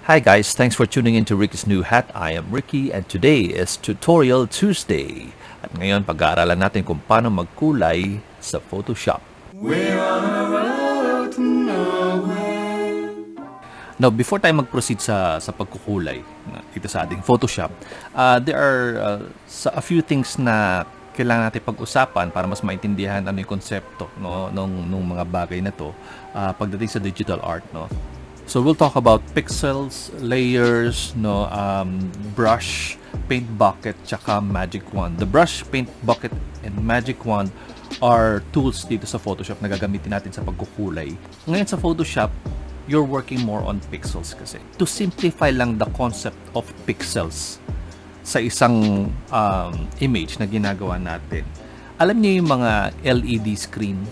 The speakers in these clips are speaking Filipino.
Hi guys, thanks for tuning in to Ricky's New Hat. I am Ricky and today is Tutorial Tuesday. At ngayon pag-aaralan natin kung paano magkulay sa Photoshop. We're on a road to nowhere. Now, before tayo mag-proceed sa pagkukulay dito sa ating Photoshop, there are a few things na kailangan natin pag-usapan para mas maintindihan ano yung konsepto nung mga bagay na to pagdating sa digital art. So we'll talk about pixels, layers, brush, paint bucket, tsaka magic wand. The brush, paint bucket, and magic wand are tools dito sa Photoshop na gagamitin natin sa pagkukulay. Ngayon sa Photoshop, you're working more on pixels kasi. To simplify lang the concept of pixels sa isang image na ginagawa natin. Alam niyo yung mga LED screen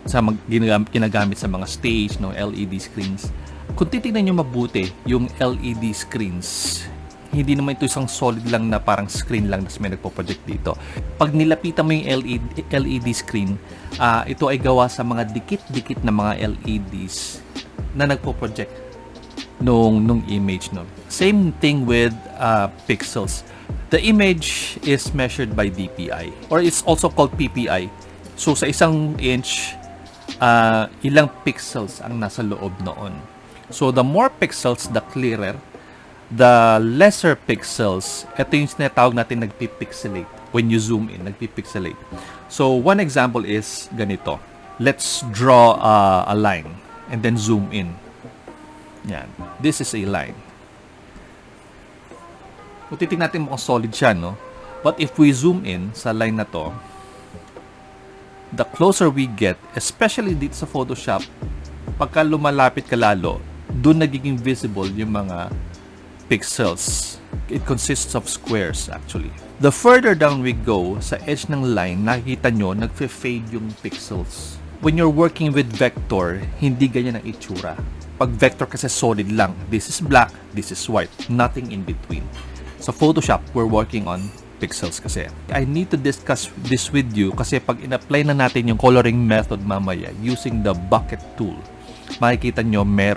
sa ginagamit sa mga stage, LED screens. Kung titignan nyo mabuti yung LED screens, hindi naman ito isang solid lang na parang screen lang na may nagpo-project dito. Pag nilapitan mo yung LED screen, ito ay gawa sa mga dikit-dikit na mga LEDs na nagpo-project nung image. Same thing with pixels. The image is measured by DPI or it's also called PPI. So sa isang inch, ilang pixels ang nasa loob noon. So the more pixels, the clearer. The lesser pixels, ito yung sinatawag natin nagpipixelate. When you zoom in, nagpipixelate. So one example is ganito. Let's draw a line and then zoom in. Yan. This is a line. Kung titignan natin mukhang solid siya, no? But if we zoom in sa line na to, the closer we get, especially dito sa Photoshop, pagka lumalapit ka lalo, doon nagiging visible yung mga pixels. It consists of squares actually. The further down we go sa edge ng line, nakikita nyo, nagfe-fade yung pixels. When you're working with vector, hindi ganyan ang itsura. Pag vector kasi solid lang. This is black, this is white. Nothing in between. Sa Photoshop, we're working on pixels kasi. I need to discuss this with you kasi pag in-apply na natin yung coloring method mamaya using the bucket tool, makikita nyo may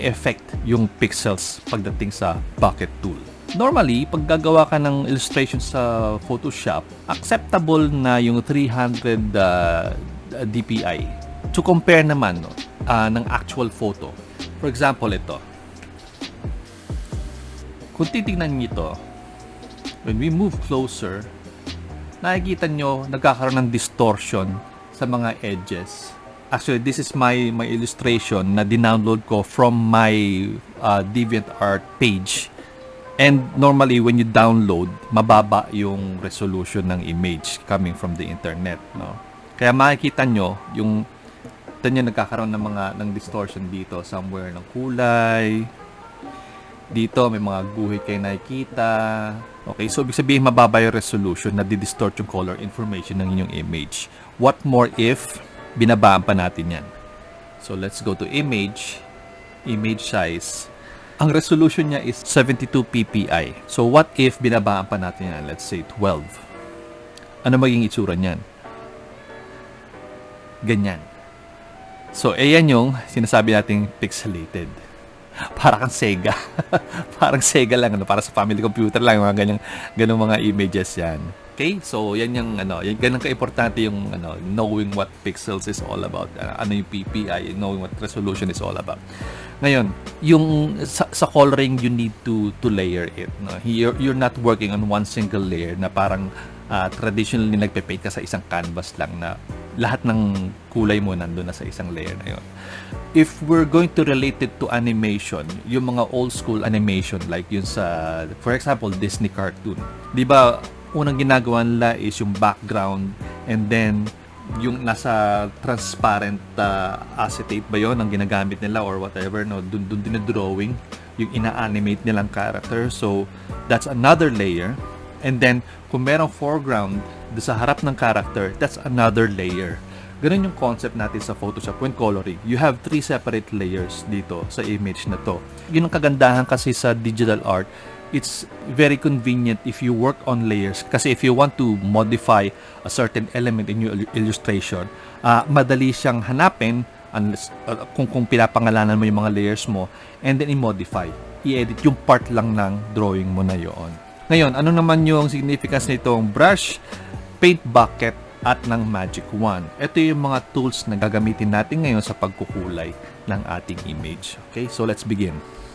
effect yung pixels pagdating sa bucket tool. Normally, pag gagawa ka ng illustration sa Photoshop, acceptable na yung 300 DPI to compare naman ng actual photo. For example, ito. Kung titignan nyo ito, when we move closer, nakikita nyo nagkakaroon ng distortion sa mga edges. Actually, this is my illustration na dinownload ko from my DeviantArt page. And normally, when you download, mababa yung resolution ng image coming from the internet. Kaya makikita nyo, nagkakaroon ng distortion dito. Somewhere ng kulay. Dito, may mga guhit kayo nakikita. Okay, so ibig sabihin, mababa yung resolution na di-distort yung color information ng inyong image. What more if binabaan pa natin yan? So let's go to image size. Ang resolution niya is 72 ppi. So what if binabaan pa natin yan? Let's say 12. Ano maging itsura niyan? Ganyan. So ayan yung sinasabi nating pixelated. Para kang Sega. Parang Sega lang, para sa family computer lang, mga ganyan mga images yan. Okay? So, yan yung, ganun ka-importante yung, knowing what pixels is all about. Ano yung PPI, knowing what resolution is all about. Ngayon, yung sa coloring, you need to layer it. You're not working on one single layer na parang traditionally nagpe-paint ka sa isang canvas lang na lahat ng kulay mo nandun na sa isang layer na yun. If we're going to relate it to animation, yung mga old school animation like yun sa, for example, Disney cartoon. Di ba, unang ginagawa nila is yung background and then yung nasa transparent acetate ba yun ang ginagamit nila or whatever, dun dinodrawing yung ina-animate nilang character. So, that's another layer. And then, kung merong foreground sa harap ng character, that's another layer. Ganun yung concept natin sa Photoshop when coloring. You have 3 separate layers dito sa image na to. Yun ang kagandahan kasi sa digital art. It's very convenient if you work on layers. Kasi if you want to modify a certain element in your illustration, madali siyang hanapin, unless, kung pinapangalanan mo yung mga layers mo, and then i-modify. I-edit yung part lang ng drawing mo na yon. Ngayon, ano naman yung significance nitong brush, paint bucket, at ng magic wand? Ito yung mga tools na gagamitin natin ngayon sa pagkukulay ng ating image. Okay, so let's begin.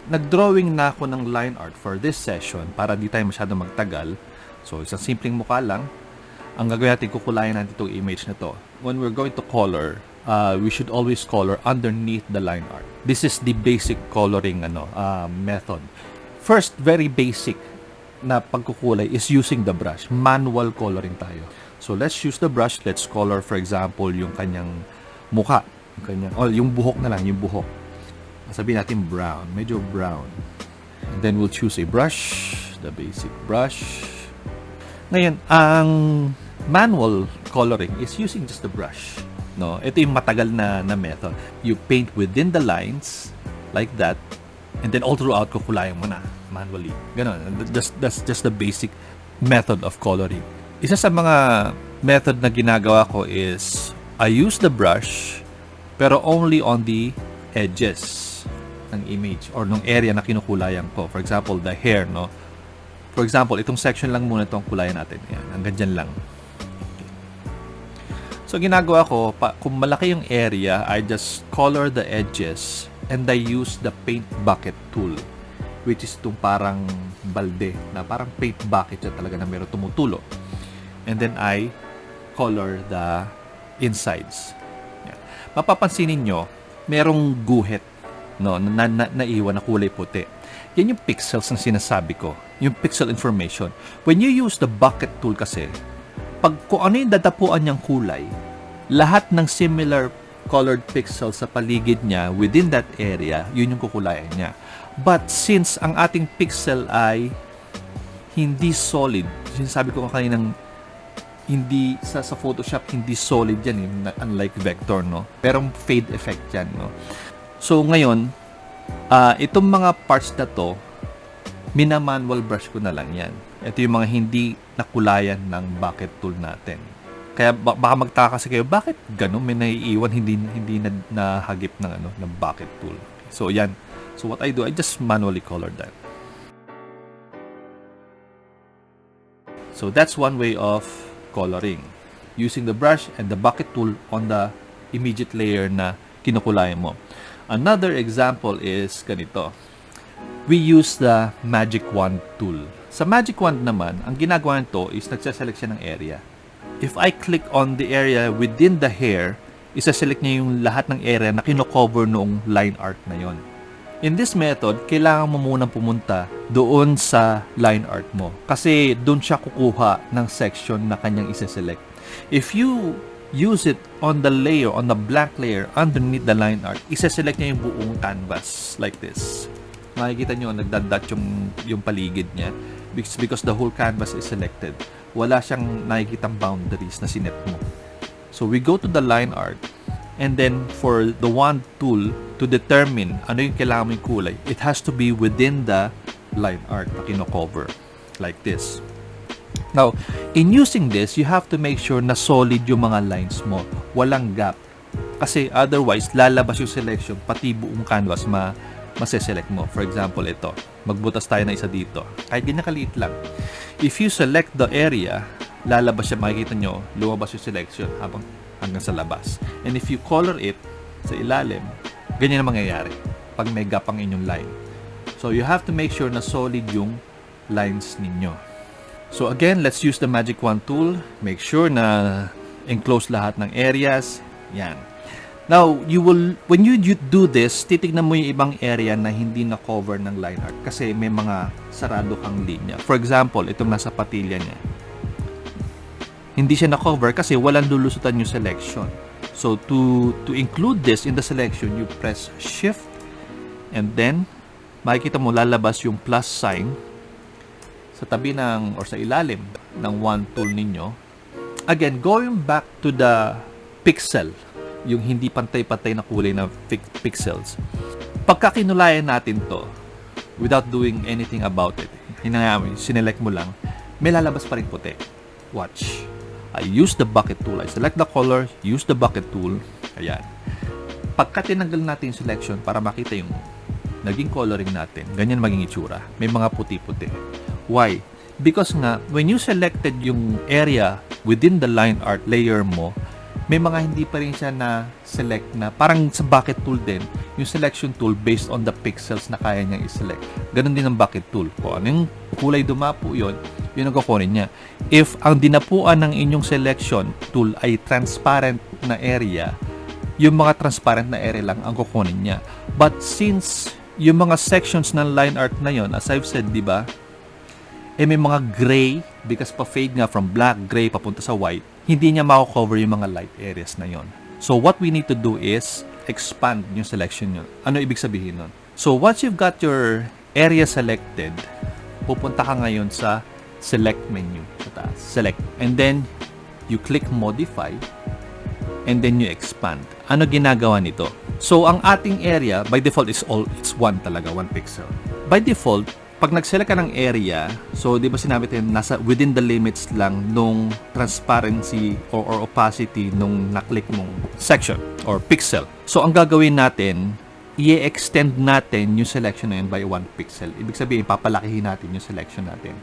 Nag-drawing na ako ng line art for this session para di tayo masyado magtagal. So, isang simpleng mukha lang. Ang gagawin natin, kukulayan natin itong image na to. When we're going to color, we should always color underneath the line art. This is the basic coloring method. First, very basic na pagkukulay is using the brush. Manual coloring tayo. So, let's use the brush. Let's color, for example, yung kanyang mukha. Yung buhok na lang, yung buhok. Sabihin natin brown, medyo brown. And then we'll choose a brush, the basic brush. Ngayon, ang manual coloring is using just the brush. No, ito yung matagal na method. You paint within the lines like that, and then all throughout kukulayan mo na manually. Ganon. That's just the basic method of coloring. Isa sa mga method na ginagawa ko is I use the brush pero only on the edges ng image or ng area na kinukulayan ko. For example, the hair, no? For example, itong section lang muna itong kulayan natin. Yan, hanggang dyan lang. Okay. So, ginagawa ko, kung malaki yung area, I just color the edges and I use the paint bucket tool, which is itong parang balde, na parang paint bucket siya talaga na meron tumutulo. And then I color the insides. Yan. Mapapansin ninyo, merong guhit, no, naiwan na kulay puti. Yan yung pixels na sinasabi ko, yung pixel information. When you use the bucket tool kasi, kung ano yung dadapuan niyang kulay, lahat ng similar colored pixels sa paligid niya within that area, yun yung kukulayan niya. But since ang ating pixel ay hindi solid, sinasabi ko kaninang hindi sa Photoshop hindi solid yan, unlike vector, no, pero fade effect yan, no. So ngayon, itong mga parts na to, minamanual brush ko na lang yan. Ito yung mga hindi nakulayan ng bucket tool natin. Kaya baka magtaka kasi kayo, bakit ganun may naiiwan hindi na nahagip ng bucket tool. So yan. So what I do, I just manually color that. So that's one way of coloring, using the brush and the bucket tool on the immediate layer na kinukulayan mo. Another example is ganito. We use the magic wand tool. Sa magic wand naman, ang ginagawa nito is nagsaselect siya ng area. If I click on the area within the hair, isa-select niya yung lahat ng area na kino-cover noong line art na yon. In this method, kailangan mo munang pumunta doon sa line art mo. Kasi doon siya kukuha ng section na kanyang isa-select. If you use it on the layer, on the blank layer underneath the line art, isa-select niya yung buong canvas like this. Makikita nyo, nagdadat yung paligid niya because the whole canvas is selected. Wala siyang nakikitang boundaries na sinet mo. So we go to the line art, and then for the wand tool to determine ano yung kailangan mo yung kulay, it has to be within the line art na kino-cover like this. Now, in using this, you have to make sure na solid yung mga lines mo. Walang gap. Kasi otherwise, lalabas yung selection, pati buong canvas maseselect mo. For example, ito. Magbutas tayo na isa dito. Kahit ganyan kaliit lang. If you select the area, lalabas siya, makikita nyo, lumabas yung selection hanggang sa labas. And if you color it sa ilalim, ganyan na mangyayari pag may gap ang inyong line. So, you have to make sure na solid yung lines ninyo. So again, let's use the magic wand tool. Make sure na enclose lahat ng areas. Yan. Now, when you do this, titignan mo yung ibang area na hindi na-cover ng line art kasi may mga sarado kang linya. For example, itong nasa patilya niya. Hindi siya na-cover kasi walang lulusutan yung selection. So to include this in the selection, you press Shift and then makikita mo lalabas yung plus sign sa tabi or sa ilalim ng wand tool ninyo. Again, going back to the pixel, yung hindi pantay-pantay na kulay na pixels. Pagka kinulayan natin to, without doing anything about it, sinelect mo lang, may lalabas pa rin puti. Watch. I use the bucket tool. I select the color, use the bucket tool. Ayan. pagka tinanggal natin yung selection para makita yung naging coloring natin, ganyan maging itsura. May mga puti-puti. Why? Because nga, when you selected yung area within the line art layer mo, may mga hindi pa rin siya na select na parang sa bucket tool din, yung selection tool based on the pixels na kaya niyang i-select. Ganon din ang bucket tool. Kung ano yung kulay dumapo yun ang kukunin niya. If ang dinapuan ng inyong selection tool ay transparent na area, yung mga transparent na area lang ang kukunin niya. But since yung mga sections ng line art na yon, as I've said, di ba, may mga gray, because pa-fade nga from black, gray, papunta sa white, hindi niya mako-cover yung mga light areas na yon. So, what we need to do is expand yung selection nyo. Ano ibig sabihin nun? So, once you've got your area selected, pupunta ka ngayon sa select menu sa taas. Select. And then, you click modify, and then you expand. Ano ginagawa nito? So, ang ating area, by default, it's 1 talaga, 1 pixel. By default, pag nag-select ka ng area, so di ba sinabi tayo, nasa within the limits lang nung transparency or opacity nung na-click mong section or pixel. So, ang gagawin natin, i-extend natin yung selection na yun by 1 pixel. Ibig sabihin, papalakihin natin yung selection natin.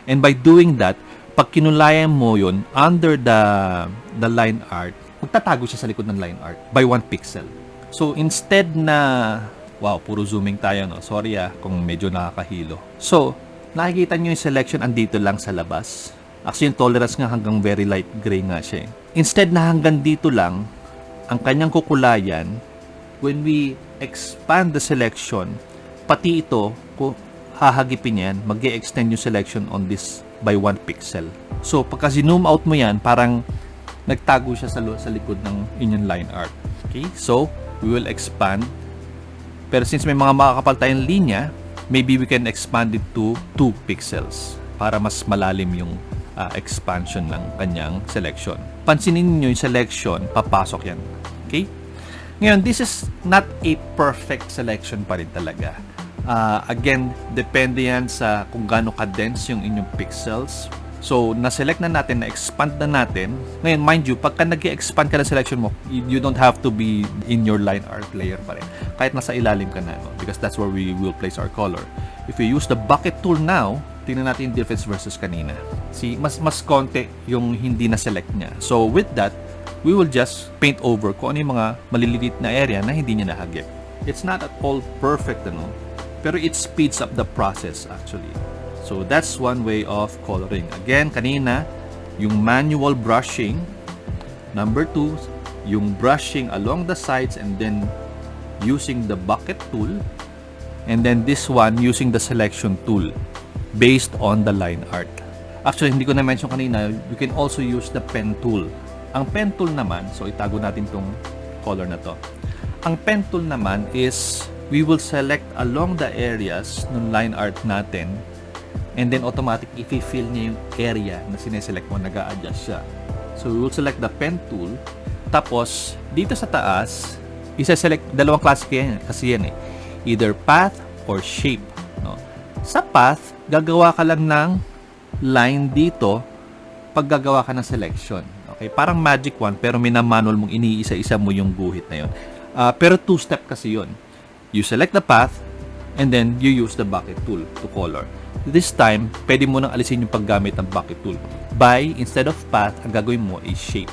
And by doing that, pag kinulayan mo yun under the line art, magtatago siya sa likod ng line art by 1 pixel. So, instead na wow, puro zooming tayo, no? Sorry kung medyo nakakahilo. So, nakikita nyo yung selection andito lang sa labas. Actually, yung tolerance nga hanggang very light gray nga siya. Instead na hanggang dito lang, ang kanyang kukulayan, when we expand the selection, pati ito, kung hahagipin yan, mag-extend yung selection on this by 1 pixel. So, pagka zoom out mo yan, parang nagtago siya sa likod ng inyong line art. Okay? So, we will expand. Pero since may mga makakapal tayong linya, maybe we can expand it to 2 pixels para mas malalim yung expansion ng kanyang selection. Pansinin niyo yung selection, papasok yan. Okay? Ngayon, this is not a perfect selection pa rin talaga. Again, depende yan sa kung gaano ka-dense yung inyong pixels. So, na-select na natin, na-expand na natin. Ngayon, mind you, pagka nag-expand ka na selection mo, you don't have to be in your line art layer pa rin. Kahit nasa ilalim ka na, no? Because that's where we will place our color. If we use the bucket tool now, tingnan natin yung difference versus kanina. See, mas konti yung hindi na-select niya. So, with that, we will just paint over kung ano yung mga maliliit na area na hindi niya nahagip. It's not at all perfect, ano? Pero it speeds up the process, actually. So, that's one way of coloring. Again, kanina, yung manual brushing. Number 2, yung brushing along the sides and then using the bucket tool. And then this one, using the selection tool based on the line art. Actually, hindi ko na-mention kanina, you can also use the pen tool. Ang pen tool naman, so itago natin tong color na to. Ang pen tool naman is, we will select along the areas ng line art natin. And then automatic i-fill niya yung area na sineselect mo, nag-a-adjust siya. So we will select the pen tool. Tapos dito sa taas, isa-select dalawang klase kasi yan eh. Either path or shape, no? Sa path, gagawa ka lang ng line dito pag gagawa ka ng selection. Okay, parang magic wand pero minamanual mong iniisa-isa mo yung guhit na yun. Pero 2-step kasi yun. You select the path and then you use the bucket tool to color. This time, pwede mo nang alisin yung paggamit ng bucket tool. By, instead of path, ang gagawin mo is shape.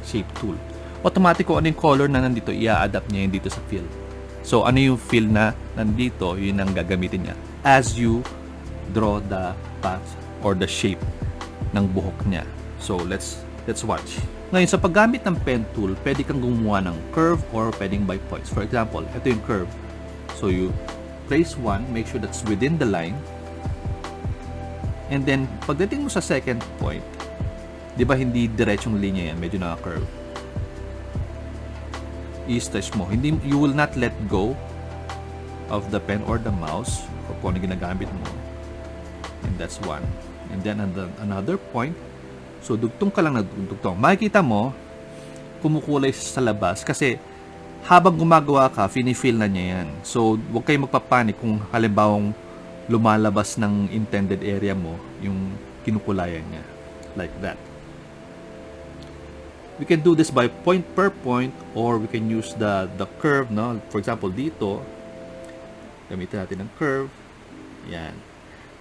Shape tool. Automatic kung ano yung color na nandito, i-adapt niya yun dito sa fill. So, ano yung fill na nandito, yun ang gagamitin niya. As you draw the path or the shape ng buhok niya. So, let's watch. Ngayon, sa paggamit ng pen tool, pwede kang gumawa ng curve or pwedeng by points. For example, ito yung curve. So, you place 1, make sure that's within the line. And then, pagdating mo sa second point, di ba hindi diretsong linya yan, medyo naka-curve. I-stretch mo. You will not let go of the pen or the mouse o kung ano ginagamit mo. And that's 1. And then, another point. So, dugtong ka lang na dugtong. Makikita mo, kumukulay sa labas kasi habang gumagawa ka, fini-fill na niya yan. So, huwag kayong magpapanik kung halimbawang lumalabas ng intended area mo, yung kinukulayan niya. Like that. We can do this by point per point, or we can use the curve, no? For example, dito, gamitin natin ng curve. Yan.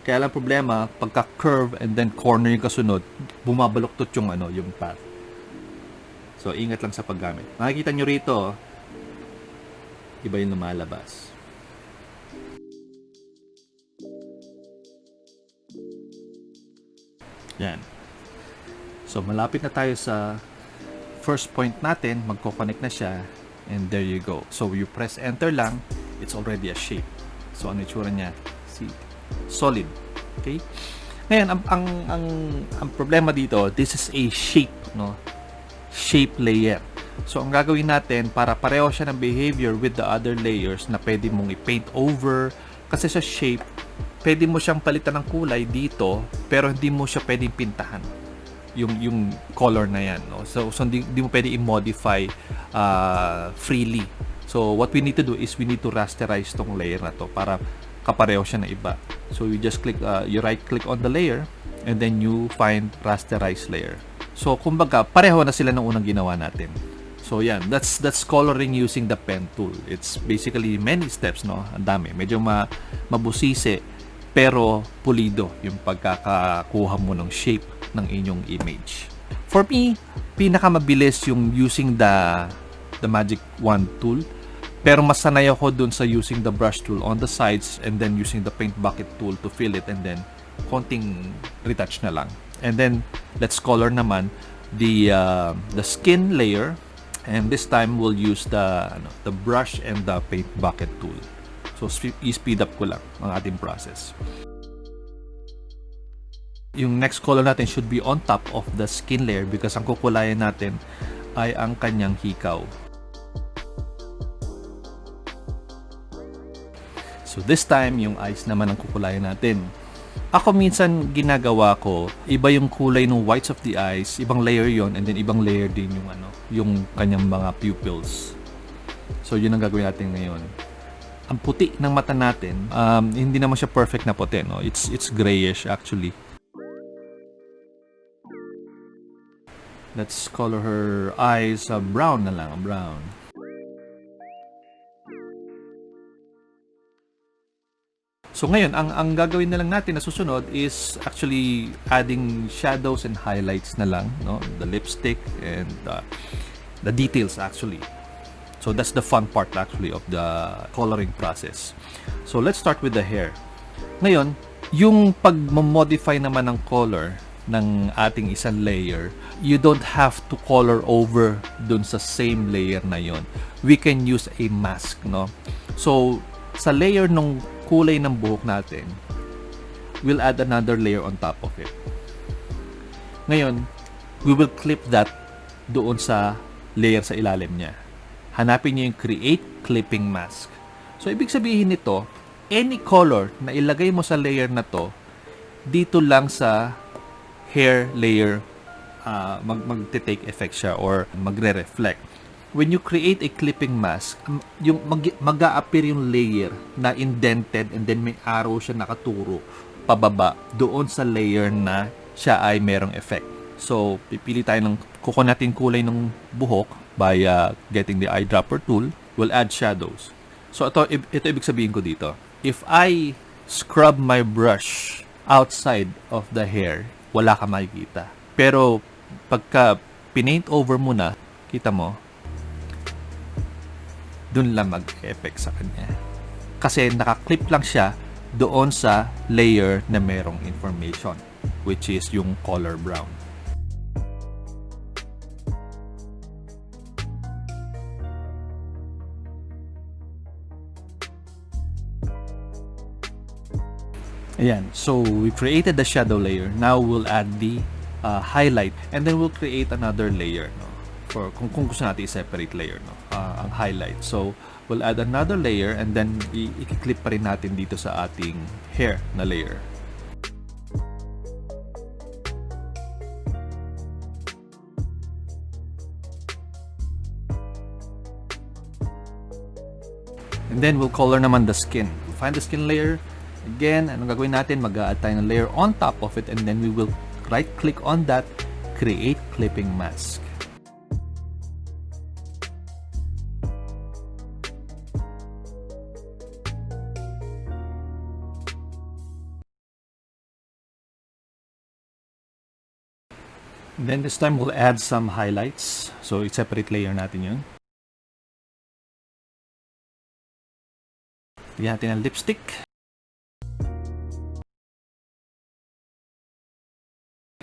Kaya lang problema, pagka curve and then corner yung kasunod, bumabaluktot yung yung path. So, ingat lang sa paggamit. Makikita nyo rito, iba yung lumalabas. Yan. So, malapit na tayo sa first point natin, magko-connect na siya, and there you go. So, you press enter lang, it's already a shape. So, ano itsura niya? See? Solid. Okay? Ngayon, ang problema dito, this is a shape, no? Shape layer. So, ang gagawin natin, para pareho siya ng behavior with the other layers na pwede mong i-paint over, kasi sa shape, pwede mo siyang palitan ng kulay dito, pero hindi mo siya pwedeng pintahan yung color na yan, no? So hindi mo pwede i-modify freely. So what we need to do is we need to rasterize tong layer na to para kapareho siya na iba. So you just click, you right click on the layer and then you find rasterize layer. So kumbaga pareho na sila ng unang ginawa natin. So yan, that's coloring using the pen tool. It's basically many steps, no? Ang dami, medyo mabusisi pero pulido yung pagkakakuha mo ng shape ng inyong image. For me, pinakamabilis yung using the magic wand tool, pero mas sanay ako dun sa using the brush tool on the sides and then using the paint bucket tool to fill it and then konting retouch na lang. And then let's color naman the skin layer, and this time we'll use the brush and the paint bucket tool. So i-speed up ko lang ang ating process. Yung next color natin should be on top of the skin layer because ang kukulayan natin ay ang kanyang hikaw. So this time, yung eyes naman ang kukulayan natin. Ako minsan ginagawa ko, iba yung kulay ng whites of the eyes, ibang layer yon, and then ibang layer din yung yung kanyang mga pupils. So yun ang gagawin natin ngayon. Ang puti ng mata natin, hindi naman siya perfect na puti, no? It's grayish actually. Let's color her eyes brown na lang, brown. So ngayon, ang gagawin na lang natin na susunod is actually adding shadows and highlights na lang, no? The lipstick and the details actually. So that's the fun part actually of the coloring process. So let's start with the hair. Ngayon, yung pag-modify naman ng color ng ating isang layer, you don't have to color over dun sa same layer na yon. We can use a mask, no? So, sa layer ng kulay ng buhok natin, we'll add another layer on top of it. Ngayon, we will clip that doon sa layer sa ilalim niya. Hanapin niyo yung create clipping mask. So, ibig sabihin nito, any color na ilagay mo sa layer na to, dito lang sa hair layer magte-take effect siya or magre-reflect. When you create a clipping mask, yung mag-a-appear yung layer na indented and then may arrow siya nakaturo pababa doon sa layer na siya ay merong effect. So, pipili tayo ng kukuha natin kulay ng buhok by getting the eyedropper tool. We'll add shadows. So, ito ibig sabihin ko dito. If I scrub my brush outside of the hair, wala ka makikita. Pero, pagka pinaint over mo na, kita mo, dun lang mag-effect sa kanya. Kasi nakaklip lang siya doon sa layer na merong information, which is yung color brown. Ayan, so we created the shadow layer. Now we'll add the highlight, and then we'll create another layer, no? For kung gusto natin i-separate layer, no? Ang highlight. So we'll add another layer, and then i-clip pa rin natin dito sa ating hair na layer. And then we'll color naman the skin. We'll find the skin layer. Again, anong gagawin natin? Mag-a-add tayo ng layer on top of it, and then we will right-click on that, create clipping mask. Then this time we'll add some highlights. So i-separate layer natin yun. Lagyan natin ng lipstick.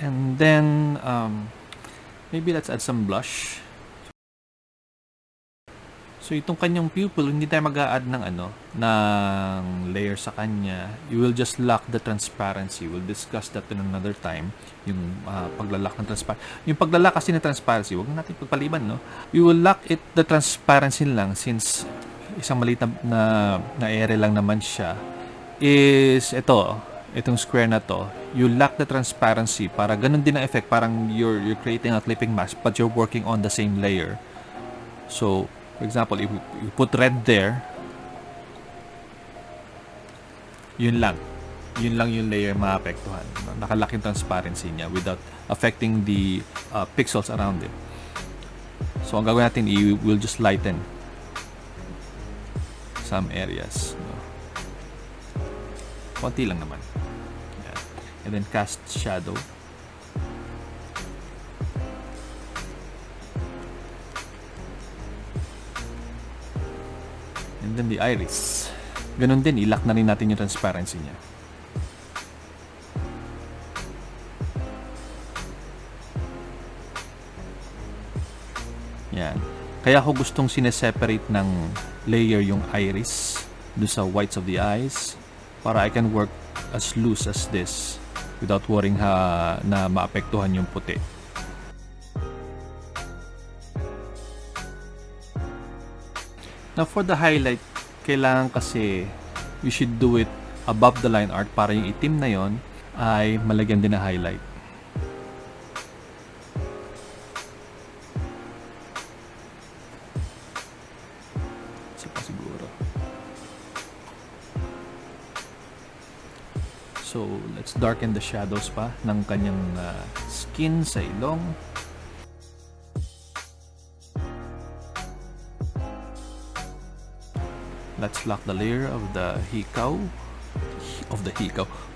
And then maybe let's add some blush. So itong kanyang pupil, hindi tayo mag-a-add ng ng layer sa kanya. You will just lock the transparency. We'll discuss that in another time. Yung paglalak ng transparency. Yung paglalak kasi ng transparency, wag na natin pagpaliban, no? We will lock the transparency lang since isang maliit na area lang naman siya. Is itong square na to. You lock the transparency para ganun din ang effect. Parang you're creating a clipping mask but you're working on the same layer. So, for example, if you put red there, yun lang yung layer maapektuhan. Nakalak yung transparency niya without affecting the pixels around it. So, ang gagawin natin, we'll just lighten some areas. Konti lang naman. Yan. And then cast shadow. And then the iris. Ganun din, ilock na rin natin yung transparency niya. Yan. Kaya ako gustong sineseparate ng layer yung iris do sa whites of the eyes para I can work as loose as this without worrying na maapektuhan yung puti. Now for the highlight, kailangan kasi you should do it above the line art para yung itim na yon ay malagyan din na highlight. Isa pa siguro. So let's darken the shadows pa ng kanyang skin sa ilong. Let's lock the layer of the hikaw.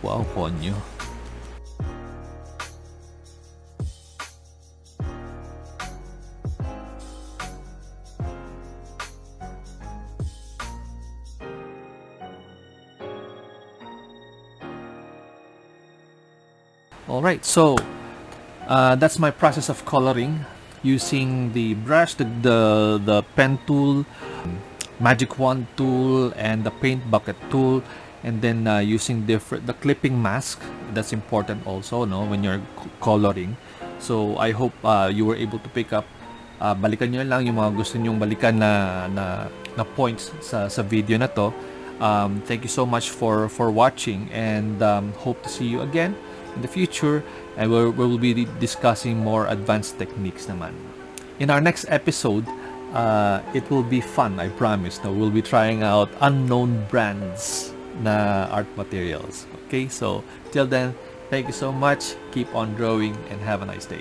Wow, ponyo. Alright, so that's my process of coloring using the brush, the pen tool, magic wand tool, and the paint bucket tool, and then using the clipping mask. That's important also, no, when you're coloring. So I hope you were able to pick up. Balikan nyo lang yung mga gusto nyong balikan na points sa video na to. Thank you so much for watching, and hope to see you again in the future, and we will be discussing more advanced techniques naman. In our next episode, it will be fun, I promise. Now, we'll be trying out unknown brands na art materials. Okay, so till then, thank you so much. Keep on drawing and have a nice day.